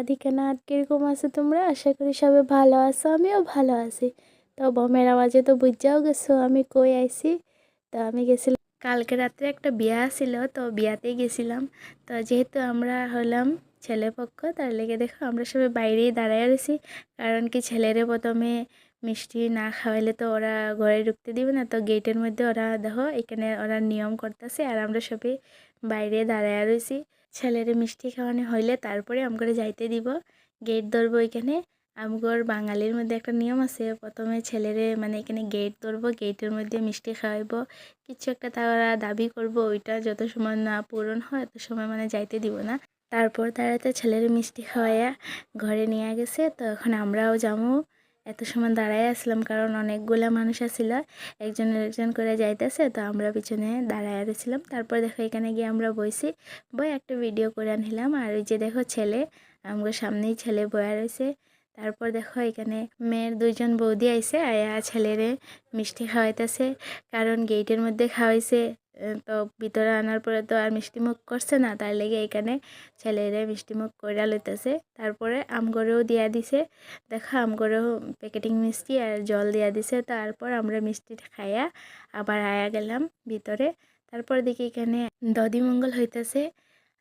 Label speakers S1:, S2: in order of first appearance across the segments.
S1: রাধিকা নাথ, কিরকম আছো তোমরা? আশা করি সবাই ভালো আছো, আমিও ভালো আছি। তো বমের আওয়াজে তো বুঝাও গেছো আমি কই আইছি। তো আমি গেছিলাম কালকে রাত্রে একটা বিয়া ছিল, তো বিয়াতে গেছিলাম। তো যেহেতু আমরা হলাম ছেলে পক্ষ, তার লেগে দেখো আমরা সবাই বাইরেই দাঁড়ায় রয়েছি। কারণ কি, ছেলেরে প্রথমে মিষ্টি না খাওয়াইলে তো ওরা ঘরে ঢুকতে দিবে না। তো গেটের মধ্যে ওরা দেখো এখানে ওরা নিয়ম করতেছে, আর আমরা সবাই বাইরে দাঁড়ায় রয়েছি। ছেলেরে মিষ্টি খাওয়ানো হইলে তারপরে আমগরে যাইতে দিব, গেট ধরবো এখানে। আমগর বাঙালির মধ্যে একটা নিয়ম আছে, প্রথমে ছেলেরে মানে এখানে গেট ধরবো, গেটের মধ্যে মিষ্টি খাওয়াইবো, কিছু একটা তারা দাবি করব, ওইটা যত সময় না পূরণ হয় তত সময় মানে যাইতে দিব না। তারপর তারা তো ছেলের মিষ্টি খাওয়াইয়া ঘরে নিয়ে গেছে। তো এখন আমরাও যাবো। এত সময় দাঁড়ায় আসলাম কারণ অনেকগুলা মানুষ আসছিল, একজন একজন করে যাইতেছে, তো আমরা পিছনে দাঁড়ায় রয়েছিলাম। তারপর দেখো এখানে গিয়ে আমরা বইছি, বই একটা ভিডিও করে আনলাম। আর ওই যে দেখো ছেলে, আমার সামনেই ছেলে বয়া রয়েছে। তারপর দেখো এখানে মেয়ের দুইজন বৌদি আইছে, আয়া ছেলেরে মিষ্টি খাওয়াইতেছে। কারণ গেটের মধ্যে খাওয়াইছে, তো ভিতরে আনার পরে তো আর মিষ্টি মুখ করছে না, তার লেগে এখানে ছেলেরে মিষ্টি মুখ কইরা লইতেছে। তারপরে আমগরেও দিয়া দিছে, দেখো আমগরেও প্যাকেটিং মিষ্টি আর জল দিয়া দিছে। তারপর আমরা মিষ্টি খাইয়া আবার আয়া গেলাম ভিতরে। তারপর দেখি এখানে দধিমঙ্গল হইতেছে।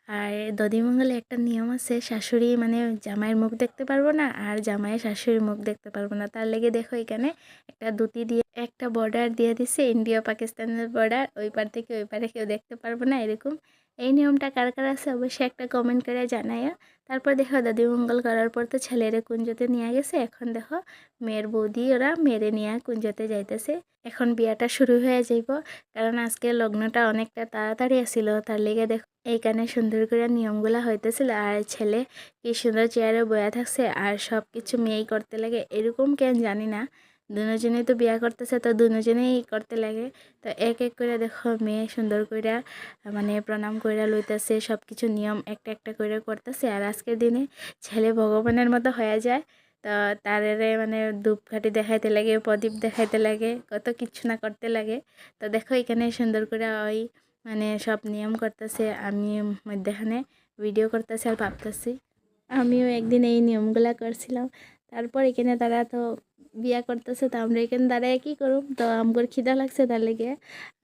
S1: আর দধিমঙ্গলে একটা নিয়ম আছে, শাশুড়ি মানে জামাইয়ের মুখ দেখতে পারবো না, আর জামাইয়ের শাশুড়ির মুখ দেখতে পারবো না। তার লেগে দেখো এখানে একটা দুটি দিয়ে একটা বর্ডার দিয়ে দিছে, ইন্ডিয়া পাকিস্তানের বর্ডার, ওই পার থেকে ওই পারে কেউ দেখতে পারবো না এরকম। এই নিয়মটা কার কার আছে অবশ্যই একটা কমেন্ট করে জানাইয়া। তারপর দেখো দধিমঙ্গল করার পর তো ছেলেরে কুঞ্জতে নিয়ে গেছে। এখন দেখো মেয়ের বৌদি ওরা মেরে নিয়ে কুঞ্জতে যাইতেছে। এখন বিয়াটা শুরু হয়ে যাইব, কারণ আজকে লগ্নটা অনেকটা তাড়াতাড়ি আসছিল, তার লেগে দেখো এইখানে সুন্দর করে নিয়মগুলা হইতেছিল। আর ছেলে কি সুন্দর চেয়ারে বয়া থাকছে, আর সব কিছু মেয়েই করতে লাগে, এরকম কেন জানি না। দুজনেই তো বিয়া করতেছে, তো দুজনেই করতে লাগে। তো এক এক করে দেখো মেয়ে সুন্দর করে মানে প্রণাম কইরা লইতেছে, সব কিছু নিয়ম একটা একটা করে করতেছে। আর আজকের দিনে ছেলে ভগবানের মতো হয়ে যায়। তো তারে মানে ধূপকাঠি দেখাইতে লাগে, প্রদীপ দেখাইতে লাগে, কত কিছু না করতে লাগে। তো দেখো এখানে সুন্দর করে ওই মানে সব নিয়ম করতেছে, আমি মধ্যখানে ভিডিও করতেছি আর ভাবতেছি আমিও একদিন এই নিয়মগুলা করছিলাম। তারপর এখানে তারা তো বিয়া করতেছে, তো আমরা এখানে দাঁড়ায় কি করুম, তো আমগর খিদা লাগছে, তার লেগে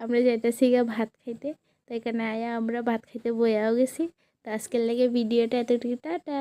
S1: আমরা যাইতেছি গিয়ে ভাত খাইতে। তো এখানে আয়া আমরা ভাত খাইতে বইয়াও গেছি। তো আজকের লেগে ভিডিওটা এতটুকু, টাটা।